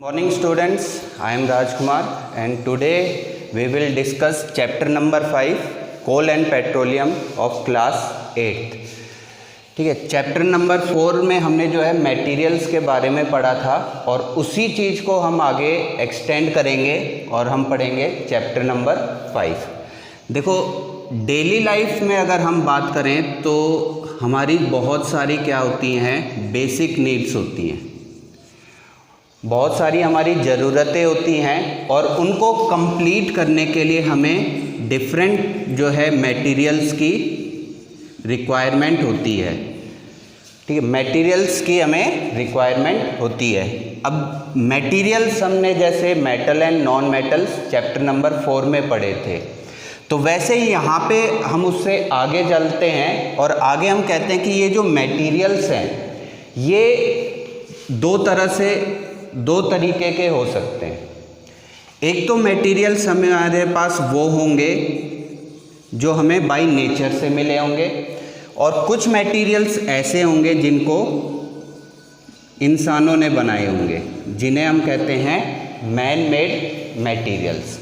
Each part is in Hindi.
Morning students, I am Rajkumar and today we will discuss chapter number 5 coal and petroleum of class 8. ठीक है, चैप्टर नंबर 4 में हमने जो है मटेरियल्स के बारे में पढ़ा था और उसी चीज़ को हम आगे एक्सटेंड करेंगे और हम पढ़ेंगे चैप्टर नंबर 5. देखो, डेली लाइफ में अगर हम बात करें तो हमारी बहुत सारी क्या होती हैं, बेसिक नीड्स होती हैं, बहुत सारी हमारी ज़रूरतें होती हैं और उनको कंप्लीट करने के लिए हमें डिफरेंट जो है मटेरियल्स की रिक्वायरमेंट होती है. ठीक है, मटेरियल्स की हमें रिक्वायरमेंट होती है. अब मटेरियल्स हमने जैसे metal and non metals chapter number 4 में पढ़े थे, तो वैसे ही यहाँ पे हम उससे आगे चलते हैं और आगे हम कहते हैं कि ये जो मटेरियल्स हैं ये दो तरीके के हो सकते हैं. एक तो मटेरियल्स हमारे पास वो होंगे जो हमें बाय नेचर से मिले होंगे और कुछ मटेरियल्स ऐसे होंगे जिनको इंसानों ने बनाए होंगे, जिन्हें हम कहते हैं मैन मेड मटेरियल्स.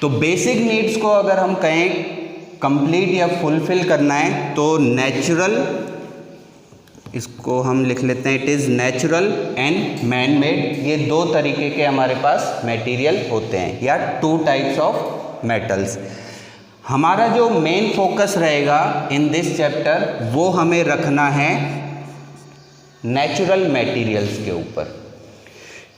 तो बेसिक नीड्स को अगर हम कहें कंप्लीट या फुलफिल करना है तो नेचुरल, इसको हम लिख लेते हैं, it is natural and man made. ये दो तरीके के हमारे पास मटेरियल होते हैं या टू टाइप्स ऑफ मेटल्स. हमारा जो मेन फोकस रहेगा इन दिस चैप्टर वो हमें रखना है नेचुरल मटेरियल्स के ऊपर.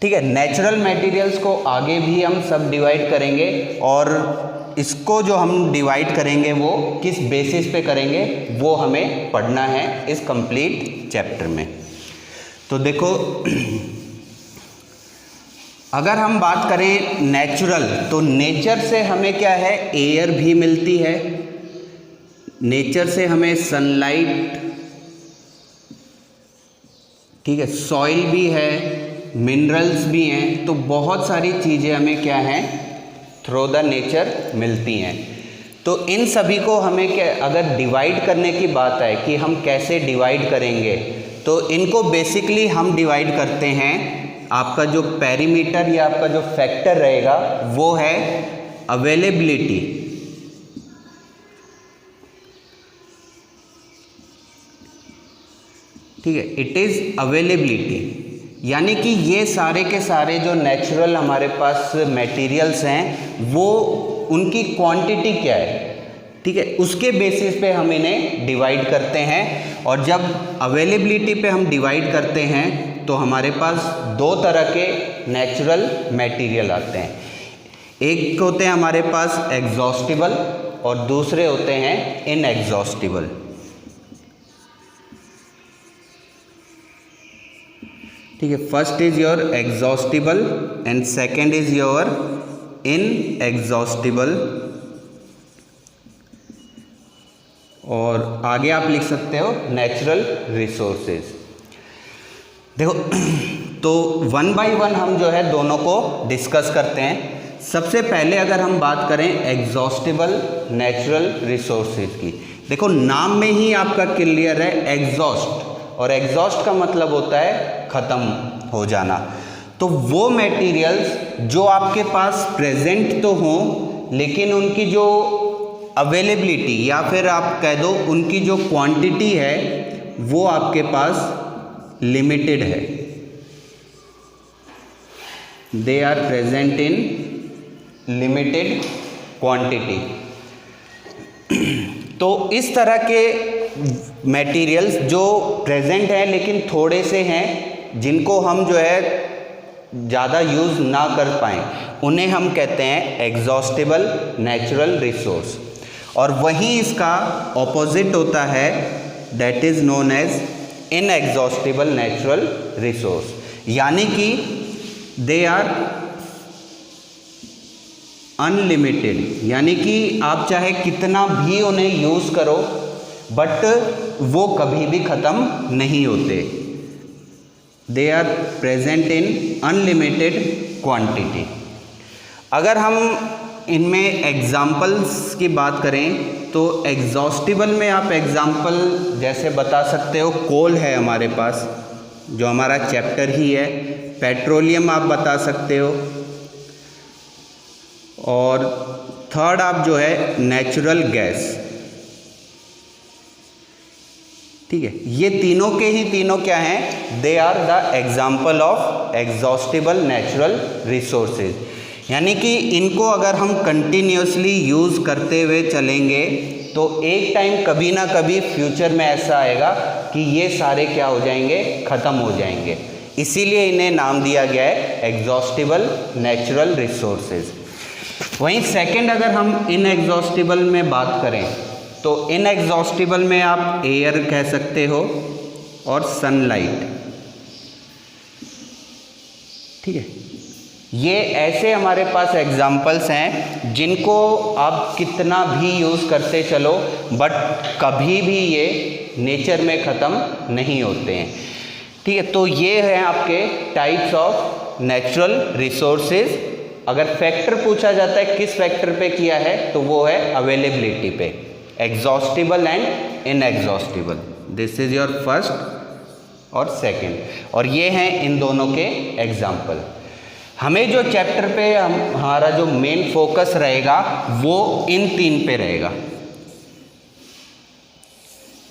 ठीक है, नेचुरल मटेरियल्स को आगे भी हम सब डिवाइड करेंगे और इसको जो हम डिवाइड करेंगे वो किस बेसिस पे करेंगे वो हमें पढ़ना है इस कंप्लीट चैप्टर में. तो देखो, अगर हम बात करें नेचुरल, तो नेचर से हमें क्या है, एयर भी मिलती है, नेचर से हमें सनलाइट, ठीक है, सॉइल भी है, मिनरल्स भी हैं. तो बहुत सारी चीज़ें हमें क्या हैं, थ्रू द नेचर मिलती हैं. तो इन सभी को हमें क्या, अगर डिवाइड करने की बात है कि हम कैसे डिवाइड करेंगे, तो इनको बेसिकली हम डिवाइड करते हैं, आपका जो पेरीमीटर या आपका जो फैक्टर रहेगा वो है अवेलेबिलिटी. ठीक है, इट इज़ अवेलेबिलिटी, यानी कि ये सारे के सारे जो नेचुरल हमारे पास मटेरियल्स हैं वो उनकी क्वांटिटी क्या है, ठीक है, उसके बेसिस पे हम इन्हें डिवाइड करते हैं. और जब अवेलेबिलिटी पे हम डिवाइड करते हैं तो हमारे पास दो तरह के नेचुरल मटेरियल आते हैं. एक होते हैं हमारे पास एग्जॉस्टिबल और दूसरे होते हैं इनएग्जॉस्टिबल. ठीक है, first is your exhaustible and second is your inexhaustible. और आगे आप लिख सकते हो नेचुरल रिसोर्सेज. देखो, तो वन बाय वन हम जो है दोनों को डिस्कस करते हैं. सबसे पहले अगर हम बात करें एग्जॉस्टिबल नेचुरल रिसोर्सेज की, देखो नाम में ही आपका क्लियर है एग्जॉस्ट, और एग्जॉस्ट का मतलब होता है ख़त्म हो जाना. तो वो मटेरियल्स जो आपके पास प्रेजेंट तो हों लेकिन उनकी जो अवेलेबिलिटी या फिर आप कह दो उनकी जो क्वांटिटी है वो आपके पास लिमिटेड है, they are present in limited quantity. तो इस तरह के मटेरियल्स जो प्रेजेंट हैं लेकिन थोड़े से हैं, जिनको हम जो है ज़्यादा यूज़ ना कर पाएँ, उन्हें हम कहते हैं एग्जॉस्टिबल नेचुरल रिसोर्स. और वहीं इसका ऑपोजिट होता है, that is known as inexhaustible natural resource, यानी कि दे आर अनलिमिटेड, यानी कि आप चाहे कितना भी उन्हें यूज़ करो बट वो कभी भी ख़त्म नहीं होते. They are present in unlimited quantity. अगर हम इनमें एग्जाम्पल्स की बात करें तो एग्जॉस्टिबल में आप एग्जाम्पल जैसे बता सकते हो, कोल है हमारे पास जो हमारा चैप्टर ही है, पेट्रोलियम आप बता सकते हो, और थर्ड आप जो है नेचुरल गैस। ठीक है, ये तीनों के ही तीनों क्या हैं, they are the example of exhaustible natural resources. यानी कि इनको अगर हम कंटिन्यूसली यूज़ करते हुए चलेंगे तो एक टाइम कभी ना कभी फ्यूचर में ऐसा आएगा कि ये सारे क्या हो जाएंगे, ख़त्म हो जाएंगे। इसीलिए इन्हें नाम दिया गया है एग्जॉस्टिबल नेचुरल रिसोर्सेज। वहीं सेकंड अगर हम इनएग्जॉस्टिबल में बात करें तो इनएग्जॉस्टिबल में आप एयर कह सकते हो और सनलाइट। ठीक है, ये ऐसे हमारे पास एग्जाम्पल्स हैं जिनको आप कितना भी यूज़ करते चलो बट कभी भी ये नेचर में ख़त्म नहीं होते हैं। ठीक है, तो ये हैं आपके टाइप्स ऑफ नेचुरल रिसोर्सेज। अगर फैक्टर पूछा जाता है किस फैक्टर पे किया है तो वो है अवेलेबिलिटी पे, exhaustible and inexhaustible. This is your first और सेकंड, और ये हैं इन दोनों के एग्जाम्पल। हमें जो चैप्टर पे हमारा जो मेन फोकस रहेगा वो इन तीन पे रहेगा।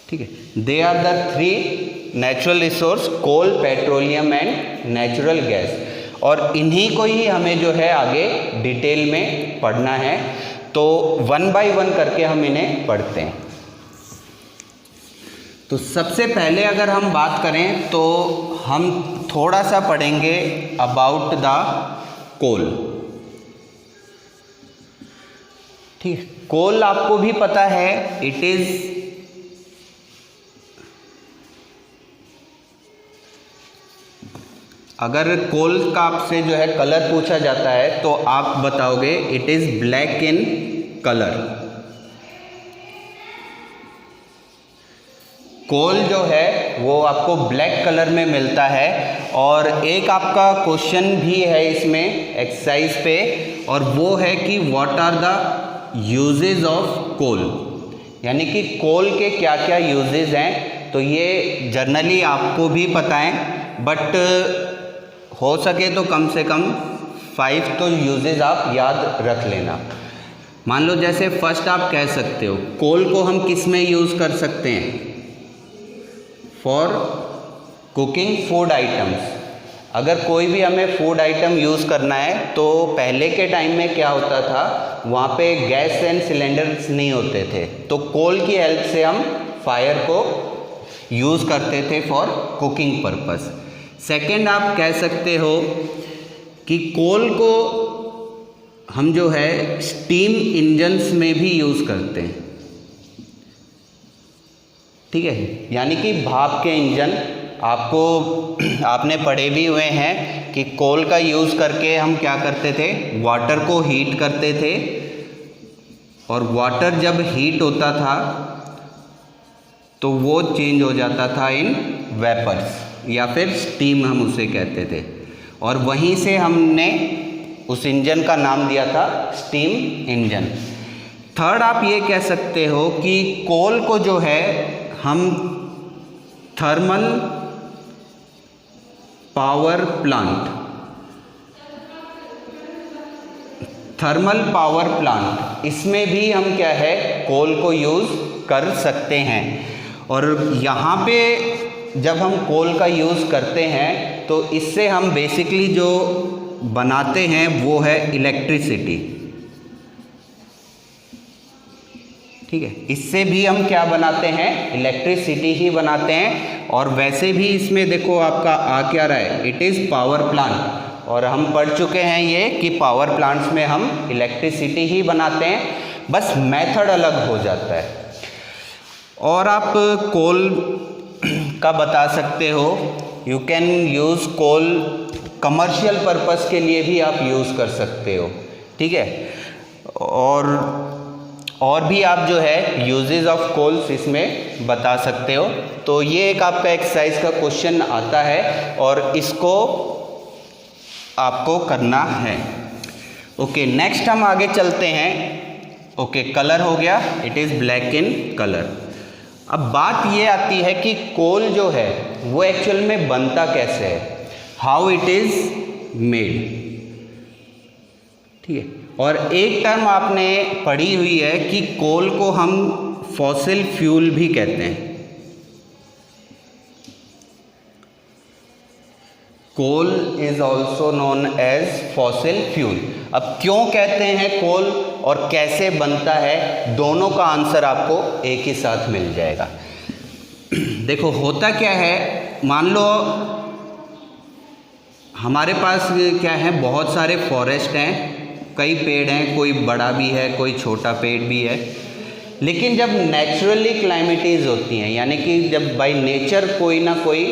ठीक है, they are the three natural resource, coal, petroleum and natural gas, और इन्हीं को ही हमें जो है आगे डिटेल में पढ़ना है। तो वन बाय वन करके हम इन्हें पढ़ते हैं। तो सबसे पहले अगर हम बात करें तो हम थोड़ा सा पढ़ेंगे अबाउट द कोल। ठीक, कोल आपको भी पता है, इट इज अगर कोल का आपसे जो है कलर पूछा जाता है तो आप बताओगे it is black in colour. Coal जो है वो आपको ब्लैक कलर में मिलता है। और एक आपका क्वेश्चन भी है इसमें एक्सरसाइज पे, और वो है कि what are the usages of coal, यानी कि कोल के क्या क्या यूजेज हैं। तो ये जनरली आपको भी पता है, बट हो सके तो कम से कम 5 तो यूजेज आप याद रख लेना। मान लो जैसे फर्स्ट आप कह सकते हो कोल को हम किस में यूज़ कर सकते हैं, फॉर कुकिंग फूड आइटम्स। अगर कोई भी हमें फूड आइटम यूज़ करना है तो पहले के टाइम में क्या होता था, वहाँ पे गैस एंड सिलेंडर्स नहीं होते थे, तो कोल की हेल्प से हम फायर को यूज़ करते थे फॉर कुकिंग पर्पस। सेकेंड आप कह सकते हो कि कोल को हम जो है स्टीम इंजन्स में भी यूज़ करते हैं। ठीक है, यानी कि भाप के इंजन आपने पढ़े भी हुए हैं कि कोल का यूज़ करके हम क्या करते थे, वाटर को हीट करते थे, और वाटर जब हीट होता था तो वो चेंज हो जाता था इन वेपर्स, या फिर स्टीम हम उसे कहते थे, और वहीं से हमने उस इंजन का नाम दिया था स्टीम इंजन। थर्ड आप ये कह सकते हो कि कोल को जो है हम थर्मल पावर प्लांट, इसमें भी हम क्या है कोल को यूज़ कर सकते हैं। और यहाँ पे जब हम कोल का यूज़ करते हैं तो इससे हम बेसिकली जो बनाते हैं वो है इलेक्ट्रिसिटी। ठीक है, इससे भी हम क्या बनाते हैं, इलेक्ट्रिसिटी ही बनाते हैं। और वैसे भी इसमें देखो आपका आ क्या रहा है, इट इज़ पावर प्लांट, और हम पढ़ चुके हैं ये कि पावर प्लांट्स में हम इलेक्ट्रिसिटी ही बनाते हैं, बस मेथड अलग हो जाता है। और आप कोल का बता सकते हो, you can use coal commercial purpose के लिए भी आप यूज़ कर सकते हो। ठीक है, और भी आप जो है यूजेस ऑफ कोल्स इसमें बता सकते हो। तो ये एक आपका एक्सरसाइज का क्वेश्चन आता है और इसको आपको करना है। ओके, नेक्स्ट हम आगे चलते हैं। ओके, कलर हो गया, it is black in colour. अब बात ये आती है कि कोल जो है वो एक्चुअल में बनता कैसे है। हाउ इट इज मेड, ठीक है। और एक टर्म आपने पढ़ी हुई है कि कोल को हम फॉसिल फ्यूल भी कहते हैं। Coal is also known as fossil fuel. अब क्यों कहते हैं कोल और कैसे बनता है, दोनों का आंसर आपको एक ही साथ मिल जाएगा। देखो होता क्या है, मान लो हमारे पास क्या है, बहुत सारे फॉरेस्ट हैं, कई पेड़ हैं, कोई बड़ा भी है कोई छोटा पेड़ भी है। लेकिन जब नेचुरली क्लाइमेटीज होती हैं, यानी कि जब बाय नेचर कोई ना कोई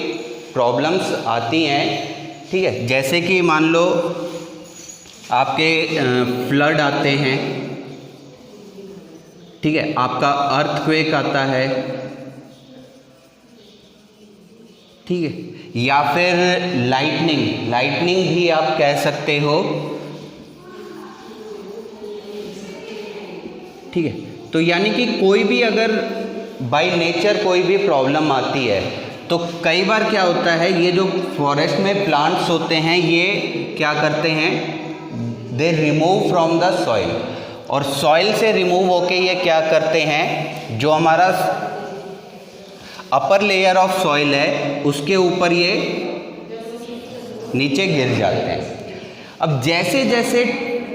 प्रॉब्लम्स आती हैं, ठीक है, जैसे कि मान लो आपके फ्लड आते हैं, ठीक है, आपका अर्थक्वेक आता है, ठीक है, या फिर लाइटनिंग भी आप कह सकते हो, ठीक है। तो यानी कि कोई भी अगर बाय नेचर कोई भी प्रॉब्लम आती है तो कई बार क्या होता है, ये जो फॉरेस्ट में प्लांट्स होते हैं ये क्या करते हैं, they remove from the soil, और सॉइल से रिमूव होके ये क्या करते हैं, जो हमारा अपर लेयर ऑफ सॉइल है उसके ऊपर ये नीचे गिर जाते हैं। अब जैसे जैसे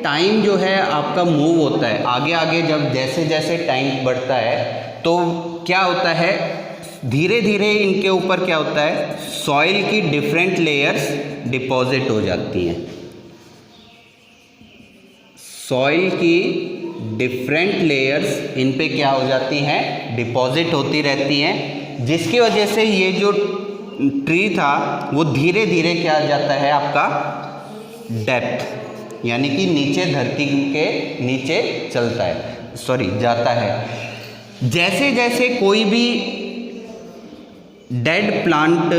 टाइम जो है आपका मूव होता है आगे आगे, जब जैसे जैसे टाइम बढ़ता है तो क्या होता है, धीरे धीरे इनके ऊपर क्या होता है, सॉइल की डिफरेंट लेयर्स डिपॉजिट हो जाती हैं। सॉइल की डिफरेंट लेयर्स इन पे क्या हो जाती हैं, डिपॉजिट होती रहती हैं, जिसकी वजह से ये जो ट्री था वो धीरे धीरे क्या आ जाता है आपका डेप्थ, यानी कि नीचे धरती के नीचे चलता है, जाता है। जैसे जैसे कोई भी डेड प्लांट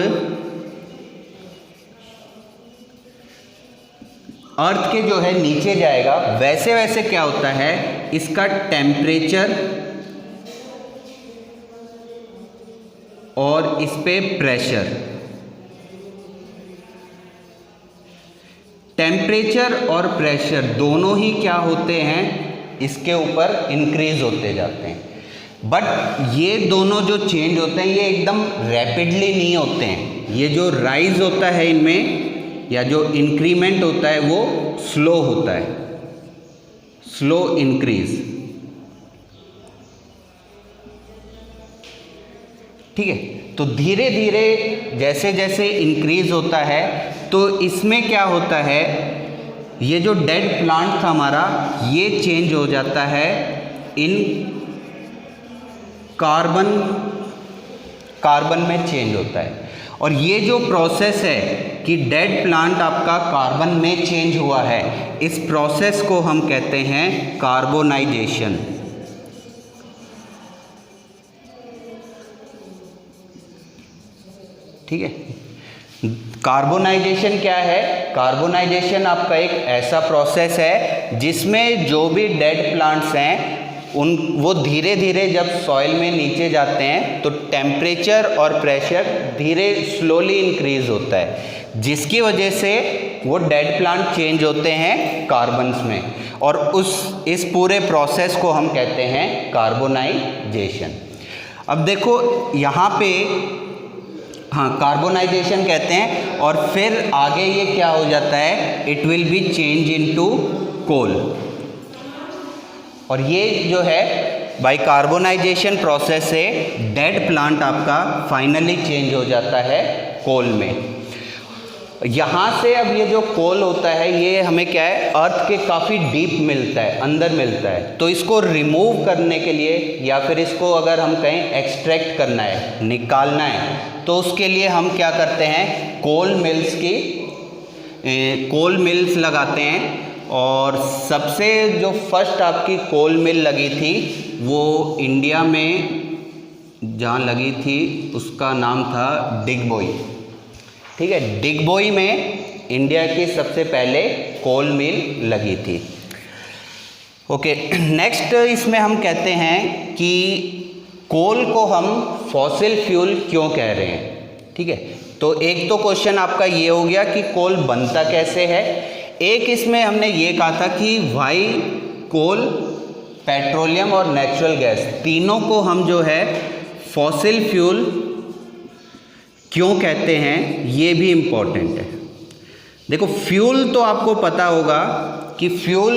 अर्थ के जो है नीचे जाएगा, वैसे वैसे क्या होता है, इसका टेम्परेचर और इस पे प्रेशर, टेम्परेचर और प्रेशर दोनों ही क्या होते हैं, इसके ऊपर इंक्रीज होते जाते हैं। बट ये दोनों जो चेंज होते हैं ये एकदम रैपिडली नहीं होते हैं, ये जो राइज होता है इनमें या जो इंक्रीमेंट होता है वो स्लो होता है, स्लो इंक्रीज, ठीक है। तो धीरे धीरे जैसे जैसे इंक्रीज होता है तो इसमें क्या होता है, ये जो डेड प्लांट था हमारा ये चेंज हो जाता है इन कार्बन में चेंज होता है। और ये जो प्रोसेस है कि डेड प्लांट आपका कार्बन में चेंज हुआ है, इस प्रोसेस को हम कहते हैं कार्बोनाइजेशन, ठीक है। कार्बोनाइजेशन क्या है, कार्बोनाइजेशन आपका एक ऐसा प्रोसेस है जिसमें जो भी डेड प्लांट्स हैं वो धीरे धीरे जब सॉइल में नीचे जाते हैं तो टेम्परेचर और प्रेशर धीरे स्लोली इंक्रीज होता है, जिसकी वजह से वो डेड प्लांट चेंज होते हैं कार्बन्स में, और इस पूरे प्रोसेस को हम कहते हैं कार्बोनाइजेशन। अब देखो यहाँ पे कार्बोनाइजेशन कहते हैं, और फिर आगे ये क्या हो जाता है, it will be change into coal, और ये जो है बाय कार्बोनाइजेशन प्रोसेस से डेड प्लांट आपका फाइनली चेंज हो जाता है कोल में। यहाँ से अब ये जो कोल होता है ये हमें क्या है, अर्थ के काफ़ी डीप मिलता है, अंदर मिलता है, तो इसको रिमूव करने के लिए या फिर इसको अगर हम कहें एक्सट्रैक्ट करना है, निकालना है, तो उसके लिए हम क्या करते हैं, कोल मिल्स लगाते हैं। और सबसे जो फर्स्ट आपकी कोल मिल लगी थी वो इंडिया में जहाँ लगी थी उसका नाम था डिगबोई, ठीक है, डिगबोई में इंडिया की सबसे पहले कोल मिल लगी थी। ओके, नेक्स्ट इसमें हम कहते हैं कि कोल को हम फॉसिल फ्यूल क्यों कह रहे हैं, ठीक है। तो एक तो क्वेश्चन आपका ये हो गया कि कोल बनता कैसे है। एक इसमें हमने ये कहा था कि वाई कोल, पेट्रोलियम और नेचुरल गैस तीनों को हम जो है फॉसिल फ्यूल क्यों कहते हैं, ये भी इम्पोर्टेंट है। देखो फ्यूल तो आपको पता होगा कि फ्यूल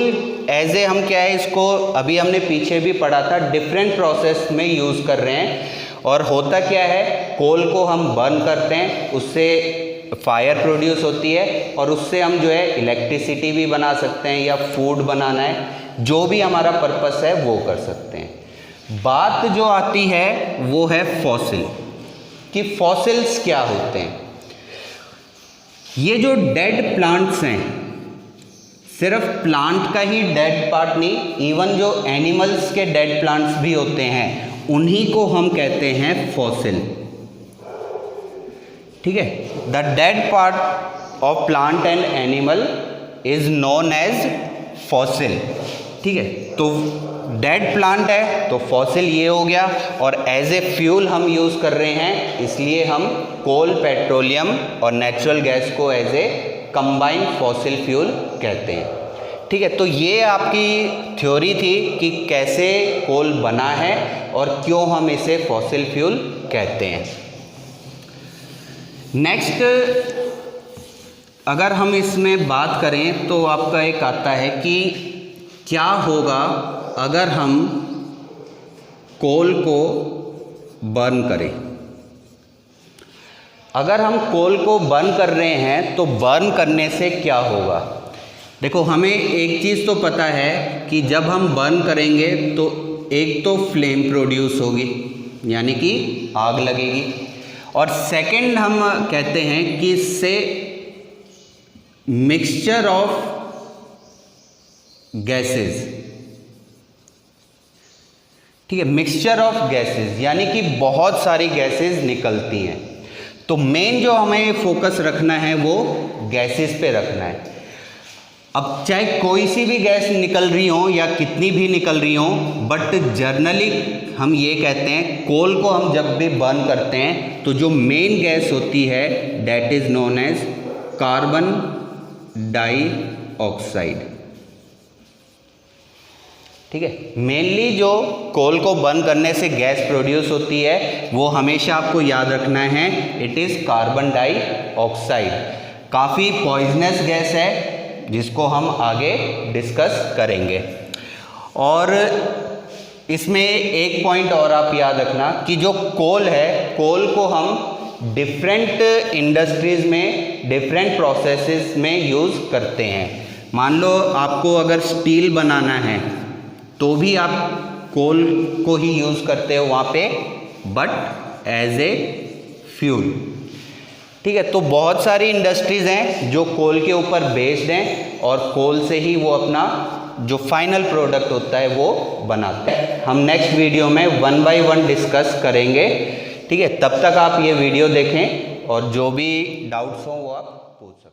एज ए हम क्या है, इसको अभी हमने पीछे भी पढ़ा था, डिफरेंट प्रोसेस में यूज़ कर रहे हैं। और होता क्या है, कोल को हम बर्न करते हैं, उससे फायर प्रोड्यूस होती है और उससे हम जो है इलेक्ट्रिसिटी भी बना सकते हैं या फूड बनाना है, जो भी हमारा पर्पस है वो कर सकते हैं। बात जो आती है वो है फॉसिल, कि फॉसिल्स क्या होते हैं। ये जो डेड प्लांट्स हैं, सिर्फ प्लांट का ही डेड पार्ट नहीं, इवन जो एनिमल्स के डेड प्लांट्स भी होते हैं उन्हीं को हम कहते हैं फॉसिल। ठीक है, the dead part of plant and animal is known as fossil. ठीक है, तो डेड प्लांट है तो फॉसिल ये हो गया, और एज ए फ्यूल हम यूज़ कर रहे हैं, इसलिए हम कोल, पेट्रोलियम और नेचुरल गैस को as a combined fossil fuel कहते हैं। ठीक है, तो ये आपकी थ्योरी थी कि कैसे कोल बना है और क्यों हम इसे फॉसिल फ्यूल कहते हैं। नेक्स्ट अगर हम इसमें बात करें तो आपका एक आता है कि क्या होगा अगर हम कोल को बर्न करें। अगर हम कोल को बर्न कर रहे हैं तो बर्न करने से क्या होगा। देखो हमें एक चीज़ तो पता है कि जब हम बर्न करेंगे तो एक तो फ्लेम प्रोड्यूस होगी, यानी कि आग लगेगी, और सेकंड हम कहते हैं कि इससे मिक्सचर ऑफ गैसेस, ठीक है, मिक्सचर ऑफ गैसेस यानी कि बहुत सारी गैसेस निकलती हैं। तो मेन जो हमें फोकस रखना है वो गैसेस पे रखना है। अब चाहे कोई सी भी गैस निकल रही हो या कितनी भी निकल रही हो, बट जर्नली हम ये कहते हैं कोल को हम जब भी बर्न करते हैं तो जो मेन गैस होती है that is known as carbon dioxide. ठीक है, मेनली जो कोल को बर्न करने से गैस प्रोड्यूस होती है वो हमेशा आपको याद रखना है, इट इज़ कार्बन डाइऑक्साइड। काफ़ी पॉइजनस गैस है जिसको हम आगे डिस्कस करेंगे। और इसमें एक पॉइंट और आप याद रखना कि जो कोल है, कोल को हम डिफरेंट इंडस्ट्रीज़ में डिफरेंट प्रोसेसेस में यूज़ करते हैं। मान लो आपको अगर स्टील बनाना है तो भी आप कोल को ही यूज़ करते हो वहाँ पे, बट एज ए फ्यूल। ठीक है, तो बहुत सारी इंडस्ट्रीज़ हैं जो कोल के ऊपर बेस्ड हैं और कोल से ही वो अपना जो फाइनल प्रोडक्ट होता है वो बनाते हैं। हम नेक्स्ट वीडियो में 1 बाय 1 डिस्कस करेंगे। ठीक है, तब तक आप ये वीडियो देखें और जो भी डाउट्स हों वो आप पूछ